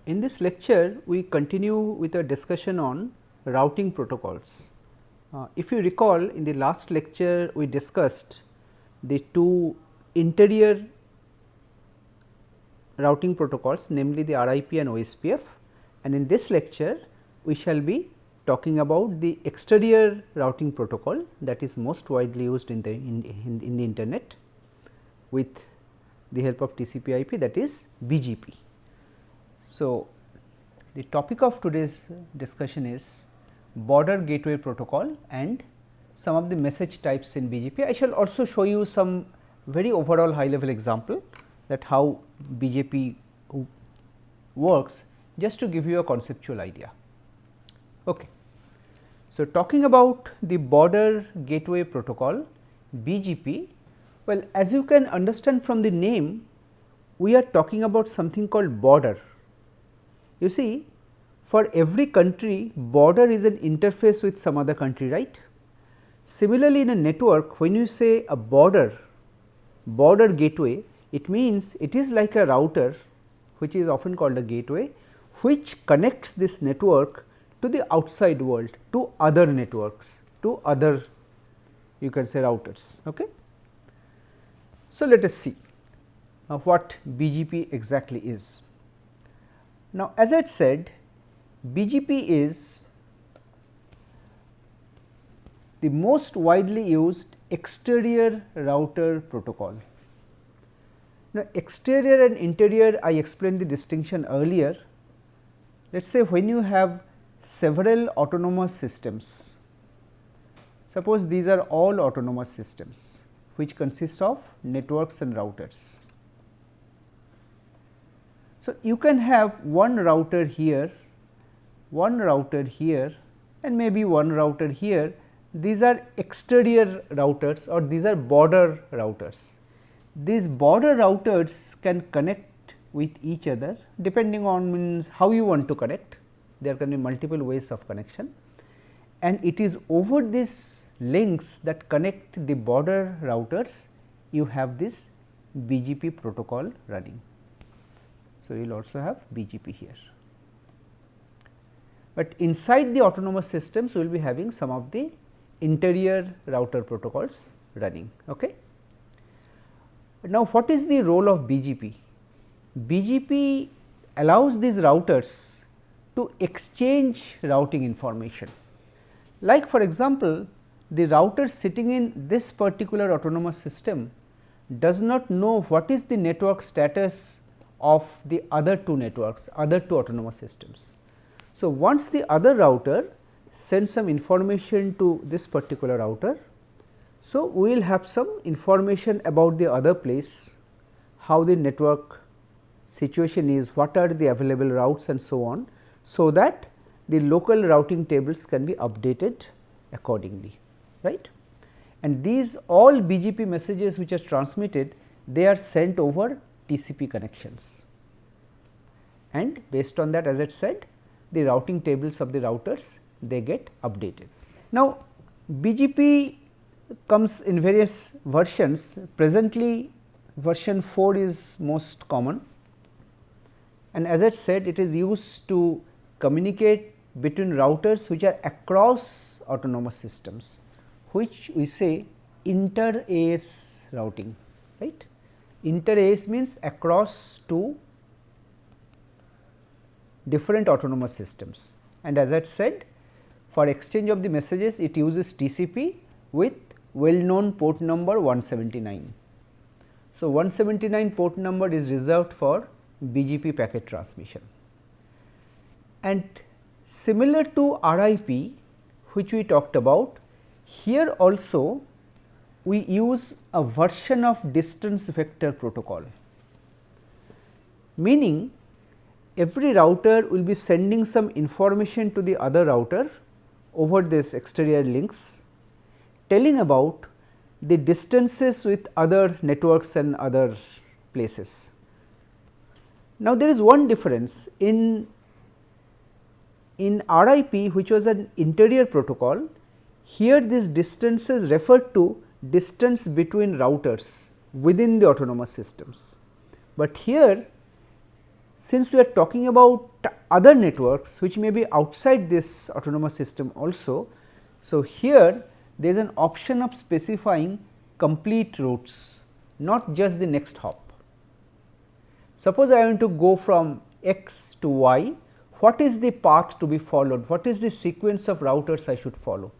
In this lecture, we continue with a discussion on routing protocols. If you recall, in the last lecture we discussed the two interior routing protocols, namely the RIP and OSPF, and in this lecture we shall be talking about the exterior routing protocol that is most widely used in the internet with the help of TCP/IP, that is BGP. So, the topic of today's discussion is border gateway protocol and some of the message types in BGP. I shall also show you some very overall high level example that how BGP works, just to give you a conceptual idea. Okay. So, talking about the border gateway protocol BGP, well, as you can understand from the name, we are talking about something called border. You see, for every country, border is an interface with some other country, right. Similarly, in a network, when you say a border gateway, it means it is like a router, which is often called a gateway, which connects this network to the outside world, to other networks, to other, you can say, routers. Okay. So, let us see what BGP exactly is. Now, as I had said, BGP is the most widely used exterior router protocol. Now, exterior and interior, I explained the distinction earlier. Let us say when you have several autonomous systems, suppose these are all autonomous systems which consist of networks and routers. So, you can have one router here, and maybe one router here. These are exterior routers or these are border routers. These border routers can connect with each other depending on means how you want to connect. There can be multiple ways of connection, and it is over these links that connect the border routers you have this BGP protocol running. So, you will also have BGP here, but inside the autonomous systems we will be having some of the interior router protocols running. Okay. Now, what is the role of BGP? BGP allows these routers to exchange routing information. Like for example, the router sitting in this particular autonomous system does not know what is the network status of the other two networks, other two autonomous systems. So, once the other router sends some information to this particular router, so we will have some information about the other place, how the network situation is, what are the available routes and so on, so that the local routing tables can be updated accordingly, right. And these all BGP messages which are transmitted, they are sent over TCP connections, and based on that, as I said, the routing tables of the routers, they get updated. Now, BGP comes in various versions. Presently, version 4 is most common, and as I said, it is used to communicate between routers which are across autonomous systems, which we say inter-AS routing, right. Inter-AS means across two different autonomous systems, and as I said, for exchange of the messages it uses TCP with well known port number 179. So, 179 port number is reserved for BGP packet transmission, and similar to RIP which we talked about, here also we use a version of distance vector protocol, meaning every router will be sending some information to the other router over this exterior links, telling about the distances with other networks and other places. Now, there is one difference in RIP, which was an interior protocol. Here these distances refer to distance between routers within the autonomous systems, but here since we are talking about other networks which may be outside this autonomous system also. So, here there is an option of specifying complete routes, not just the next hop. Suppose I want to go from x to y, what is the path to be followed, what is the sequence of routers I should follow,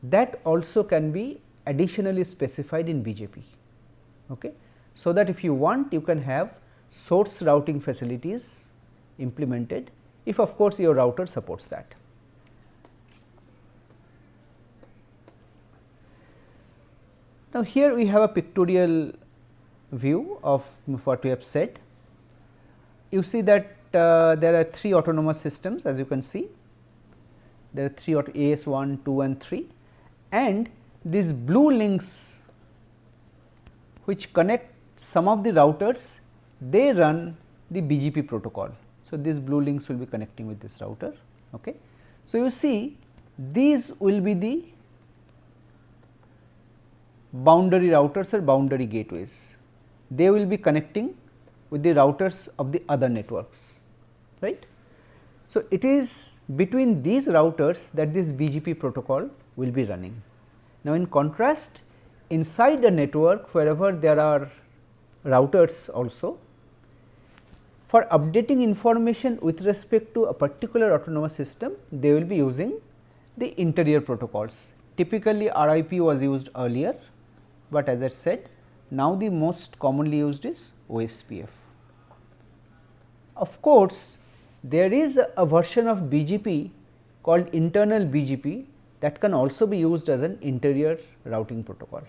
that also can be additionally specified in BGP. Okay. So, that if you want, you can have source routing facilities implemented, if of course your router supports that. Now, here we have a pictorial view of what we have said. You see that there are 3 autonomous systems, as you can see, there are 3 AS1, 2 and 3, and these blue links which connect some of the routers, they run the BGP protocol. So, these blue links will be connecting with this router. Okay. So, you see these will be the boundary routers or boundary gateways, they will be connecting with the routers of the other networks, right. So, it is between these routers that this BGP protocol will be running. Now, in contrast, inside a network wherever there are routers also, for updating information with respect to a particular autonomous system, they will be using the interior protocols. Typically, RIP was used earlier, but as I said, now the most commonly used is OSPF. Of course, there is a version of BGP called internal BGP that can also be used as an interior routing protocol.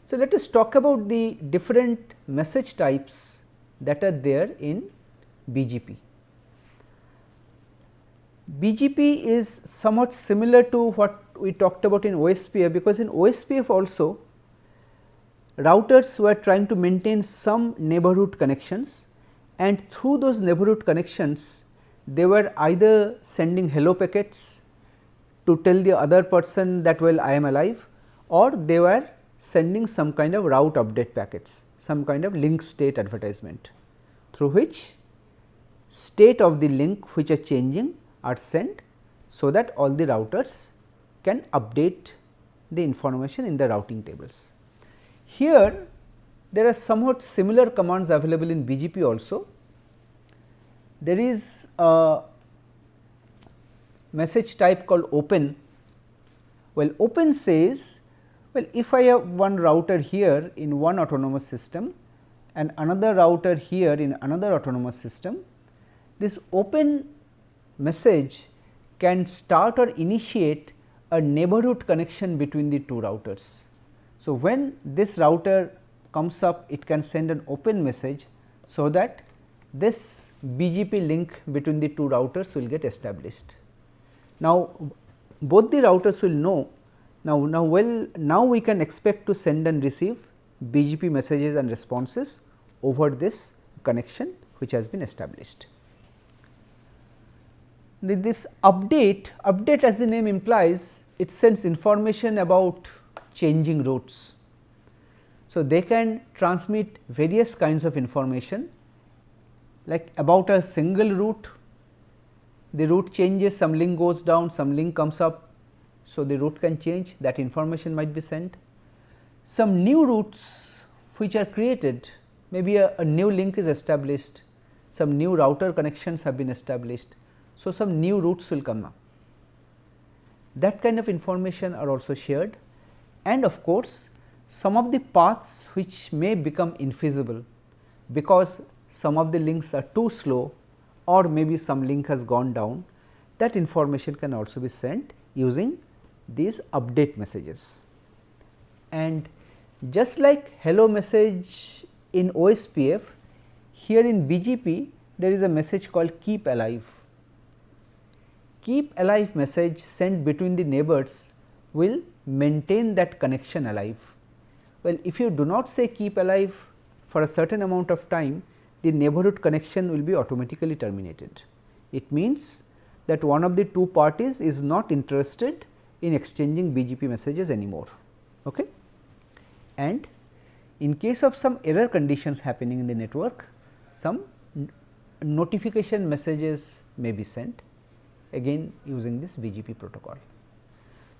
So, let us talk about the different message types that are there in BGP. BGP is somewhat similar to what we talked about in OSPF, because in OSPF also routers were trying to maintain some neighborhood connections, and through those neighborhood connections they were either sending hello packets to tell the other person that well I am alive, or they were sending some kind of route update packets, some kind of link state advertisement, through which state of the link which are changing are sent, so that all the routers can update the information in the routing tables. Here there are somewhat similar commands available in BGP also. There is a message type called open. Well, open says, well, if I have one router here in one autonomous system and another router here in another autonomous system, this open message can start or initiate a neighborhood connection between the two routers. So, when this router comes up, it can send an open message, so that this BGP link between the two routers will get established. Now, both the routers will know now we can expect to send and receive BGP messages and responses over this connection which has been established. This update as the name implies, it sends information about changing routes. So, they can transmit various kinds of information, like about a single route, the route changes, some link goes down, some link comes up. So, the route can change, that information might be sent. Some new routes which are created, maybe a new link is established, some new router connections have been established. So, some new routes will come up, that kind of information are also shared, and of course, some of the paths which may become infeasible because some of the links are too slow, or maybe some link has gone down, that information can also be sent using these update messages. And just like hello message in OSPF, here in BGP there is a message called keep alive. Keep alive message sent between the neighbors will maintain that connection alive. Well, if you do not say keep alive for a certain amount of time, the neighborhood connection will be automatically terminated. It means that one of the two parties is not interested in exchanging BGP messages anymore. Okay? And in case of some error conditions happening in the network, some notification messages may be sent, again using this BGP protocol.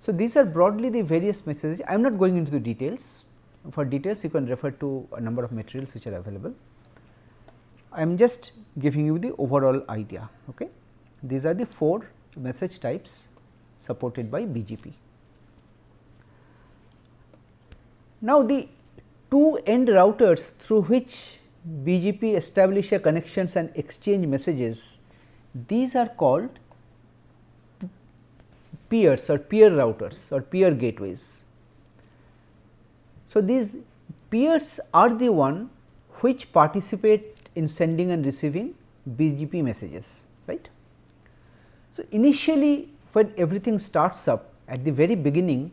So, these are broadly the various messages. I am not going into the details. For details you can refer to a number of materials which are available. I am just giving you the overall idea. Okay. These are the 4 message types supported by BGP. Now, the 2 end routers through which BGP establish a connections and exchange messages, these are called peers or peer routers or peer gateways. So, these peers are the one which participate in sending and receiving BGP messages, right. So, initially when everything starts up at the very beginning,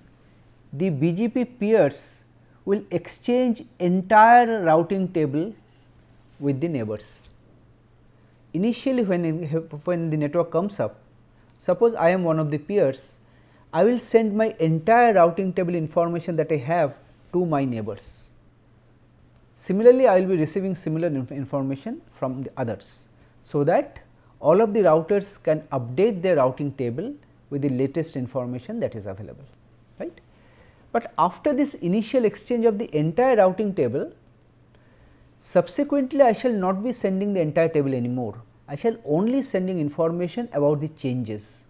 the BGP peers will exchange entire routing table with the neighbors. Initially when the network comes up, suppose I am one of the peers, I will send my entire routing table information that I have to my neighbors. Similarly, I will be receiving similar information from the others, so that all of the routers can update their routing table with the latest information that is available, right. But after this initial exchange of the entire routing table, subsequently I shall not be sending the entire table anymore. I shall only sending information about the changes.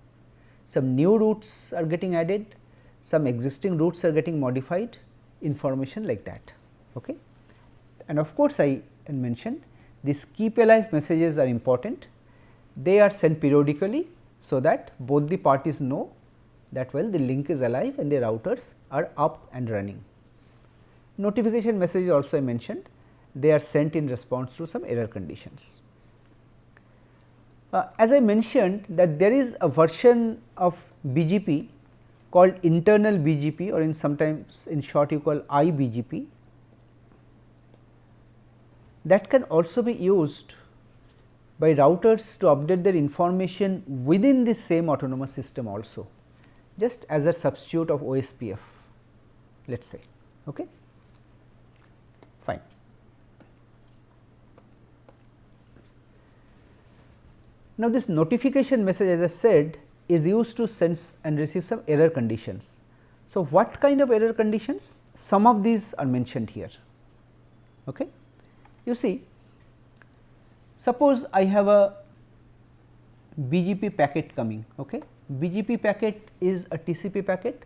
Some new routes are getting added, some existing routes are getting modified, information like that. Okay. And of course, I mentioned these keep alive messages are important. They are sent periodically, so that both the parties know that well the link is alive and the routers are up and running. Notification messages also I mentioned, they are sent in response to some error conditions. As I mentioned that there is a version of BGP called internal BGP, or in sometimes in short you call IBGP, that can also be used by routers to update their information within the same autonomous system also, just as a substitute of OSPF, let us say. Okay. Fine. Now, this notification message, as I said, is used to sense and receive some error conditions. So, what kind of error conditions? Some of these are mentioned here. Okay. You see, suppose I have a BGP packet coming. Okay. BGP packet is a TCP packet.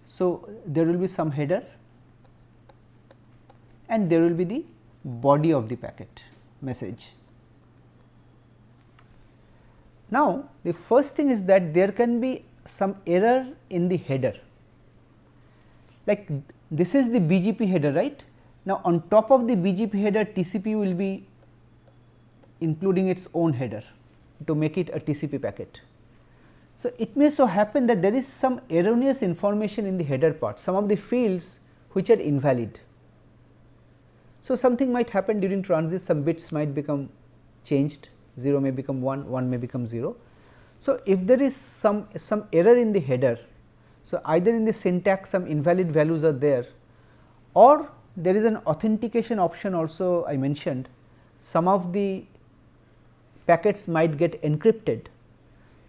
So, there will be some header and there will be the body of the packet message. Now, the first thing is that there can be some error in the header, like this is the BGP header, right. Now, on top of the BGP header, TCP will be including its own header to make it a TCP packet. So, it may so happen that there is some erroneous information in the header part, some of the fields which are invalid. So, something might happen during transit, some bits might become changed, 0 may become 1, 1 may become 0. So, if there is some error in the header, so either in the syntax some invalid values are there, or there is an authentication option also I mentioned, some of the packets might get encrypted.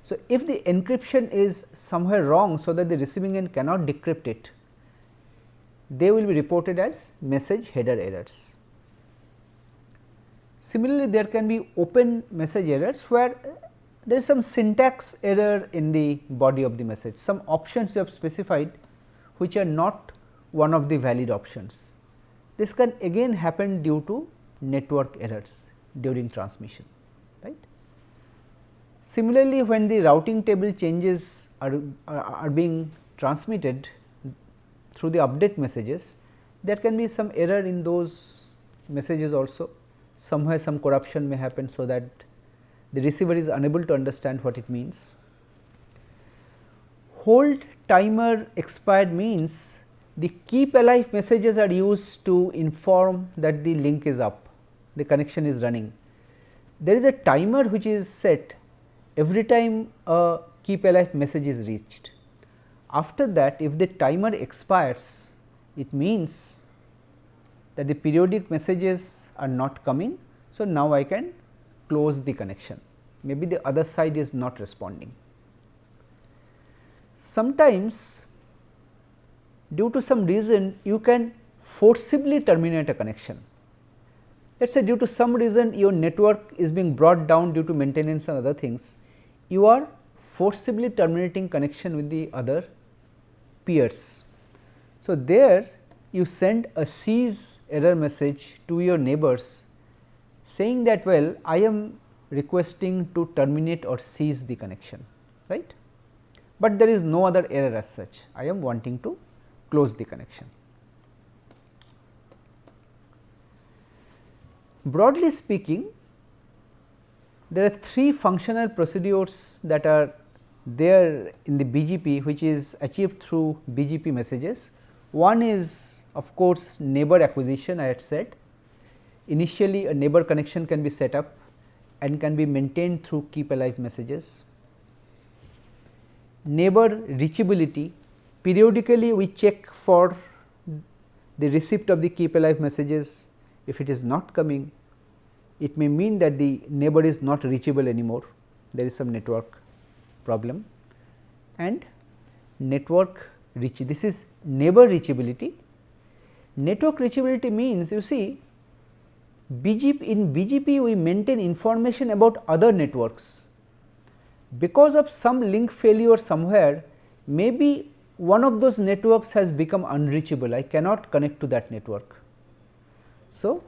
So, if the encryption is somewhere wrong, so that the receiving end cannot decrypt it, they will be reported as message header errors. Similarly, there can be open message errors where there is some syntax error in the body of the message, some options you have specified which are not one of the valid options. This can again happen due to network errors during transmission, right. Similarly, when the routing table changes are being transmitted through the update messages, there can be some error in those messages also. Somewhere some corruption may happen, so that the receiver is unable to understand what it means. Hold timer expired means the keep alive messages are used to inform that the link is up, the connection is running. There is a timer which is set every time a keep alive message is reached. After that, if the timer expires, it means that the periodic messages are not coming. So, now I can close the connection, maybe the other side is not responding. Sometimes due to some reason you can forcibly terminate a connection. Let us say due to some reason your network is being brought down due to maintenance and other things, you are forcibly terminating connection with the other peers. So, there you send a cease error message to your neighbors saying that, well, I am requesting to terminate or cease the connection, right, but there is no other error as such, I am wanting to close the connection. Broadly speaking, there are three functional procedures that are there in the BGP, which is achieved through BGP messages. One is of course neighbor acquisition. I had said initially a neighbor connection can be set up and can be maintained through keep alive messages. Neighbor reachability, periodically we check for the receipt of the keep alive messages. If it is not coming, it may mean that the neighbor is not reachable anymore, there is some network problem. And network reach, this is neighbor reachability. Network reachability means, you see, in BGP we maintain information about other networks. Because of some link failure somewhere, maybe one of those networks has become unreachable, I cannot connect to that network. So,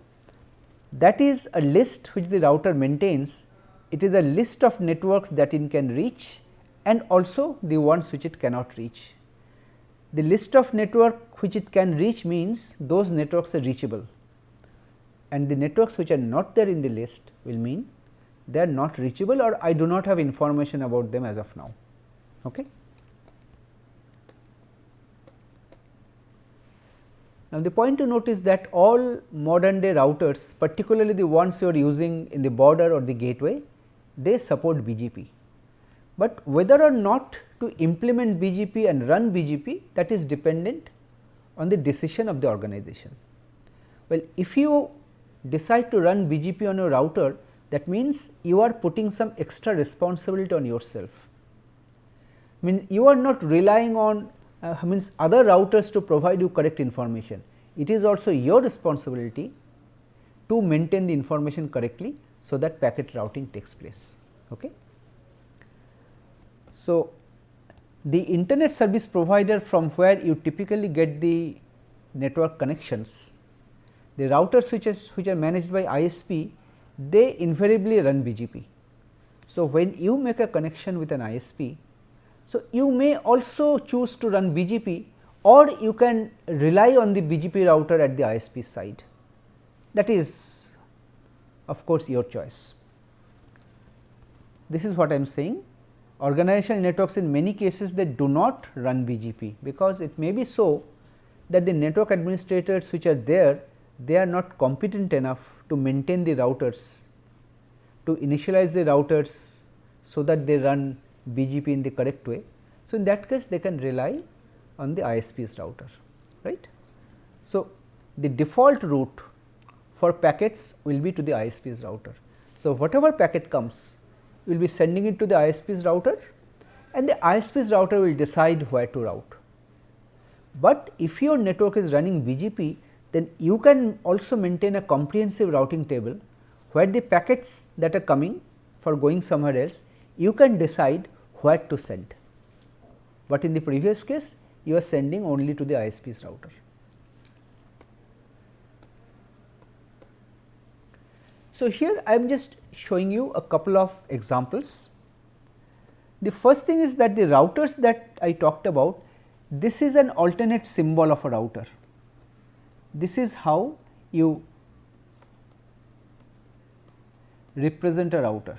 that is a list which the router maintains. It is a list of networks that it can reach and also the ones which it cannot reach. The list of network which it can reach means those networks are reachable, and the networks which are not there in the list will mean they are not reachable or I do not have information about them as of now. Okay. Now, the point to note is that all modern day routers, particularly the ones you are using in the border or the gateway, they support BGP, but whether or not to implement BGP and run BGP, that is dependent on the decision of the organization. Well, if you decide to run BGP on your router, that means you are putting some extra responsibility on yourself. I mean, you are not relying on means other routers to provide you correct information. It is also your responsibility to maintain the information correctly, so that packet routing takes place. Okay. So, the internet service provider from where you typically get the network connections, the routers which are managed by ISP, they invariably run BGP. So, when you make a connection with an ISP, so you may also choose to run BGP, or you can rely on the BGP router at the ISP side. That is of course your choice. This is what I am saying. Organizational networks in many cases they do not run BGP, because it may be so that the network administrators which are there, they are not competent enough to maintain the routers, to initialize the routers so that they run BGP in the correct way. So, in that case they can rely on the ISP's router, right. So, the default route for packets will be to the ISP's router. So, whatever packet comes, you will be sending it to the ISP's router, and the ISP's router will decide where to route. But if your network is running BGP, then you can also maintain a comprehensive routing table where the packets that are coming for going somewhere else, you can decide where to send. But in the previous case, you are sending only to the ISP's router. So, here I am just showing you a couple of examples. The first thing is that the routers that I talked about, this is an alternate symbol of a router. This is how you represent a router,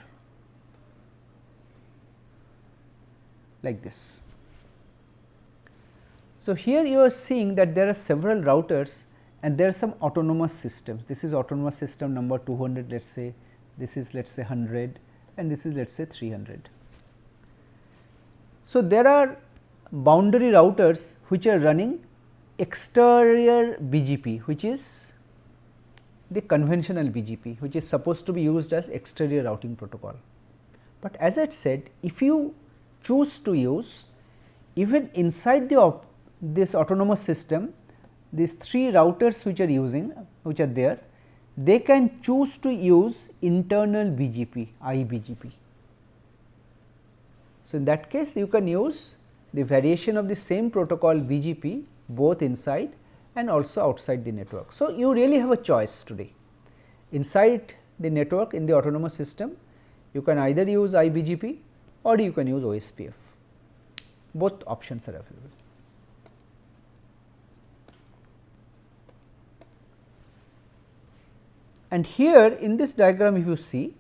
like this. So, here you are seeing that there are several routers and there are some autonomous systems. This is autonomous system number 200, let us say, this is let us say 100, and this is let us say 300. So, there are boundary routers which are running exterior BGP, which is the conventional BGP, which is supposed to be used as exterior routing protocol. But as I said, if you choose to use, even inside this autonomous system, these 3 routers which are there, they can choose to use internal BGP, iBGP. So, in that case you can use the variation of the same protocol BGP both inside and also outside the network. So, you really have a choice today. Inside the network in the autonomous system, you can either use iBGP or you can use OSPF. Both options are available. And here in this diagram, if you see,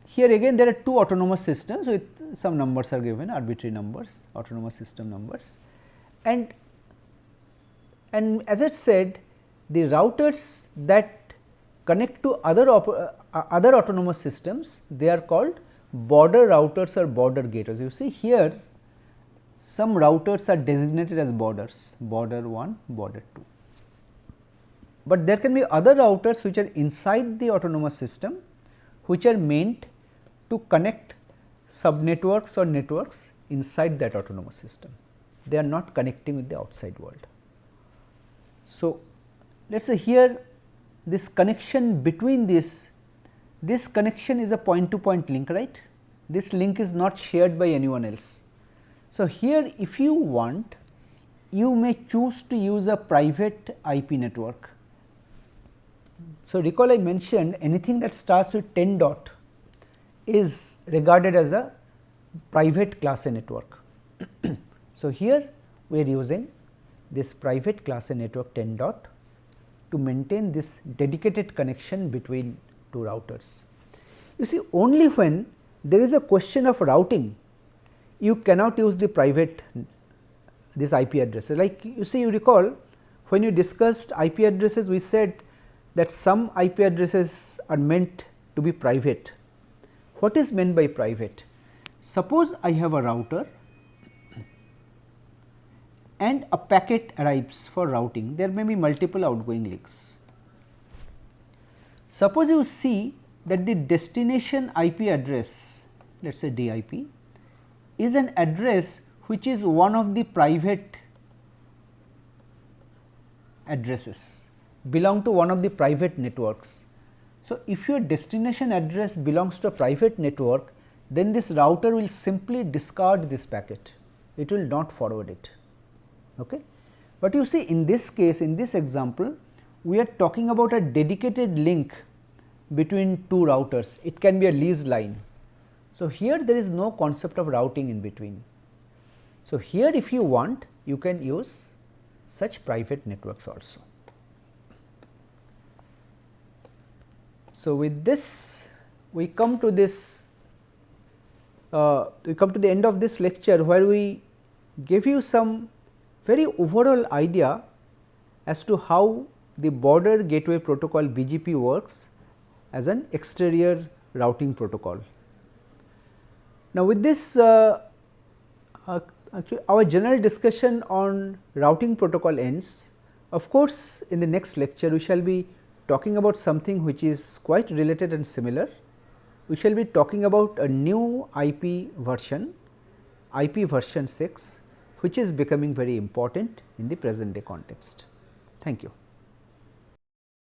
here again there are 2 autonomous systems with some numbers are given, arbitrary numbers, autonomous system numbers. And as I said, the routers that connect to other autonomous systems, they are called border routers or border gateways. You see here some routers are designated as borders, border 1, border 2. But there can be other routers which are inside the autonomous system, which are meant to connect subnetworks or networks inside that autonomous system. They are not connecting with the outside world. So, let us say here this connection between this connection is a point to point link, right. This link is not shared by anyone else. So, here if you want, you may choose to use a private IP network. So, recall I mentioned anything that starts with 10 dot is regarded as a private class A network. So, here we are using this private class A network 10 dot to maintain this dedicated connection between 2 routers. You see, only when there is a question of routing, you cannot use the private this IP addresses. Like you see, you recall when you discussed IP addresses, we said that some IP addresses are meant to be private. What is meant by private? Suppose I have a router and a packet arrives for routing, there may be multiple outgoing links. Suppose you see that the destination IP address, let us say DIP, is an address which is one of the private addresses, belong to one of the private networks. So, if your destination address belongs to a private network, then this router will simply discard this packet, it will not forward it. Okay. But you see, in this case, in this example, we are talking about a dedicated link between 2 routers, it can be a leased line. So, here there is no concept of routing in between. So, here if you want, you can use such private networks also. So, with this we come to this we come to the end of this lecture, where we gave you some very overall idea as to how the border gateway protocol BGP works as an exterior routing protocol. Now, with this actually our general discussion on routing protocol ends. Of course, in the next lecture we shall be talking about something which is quite related and similar. We shall be talking about a new IP version 6, which is becoming very important in the present day context. Thank you.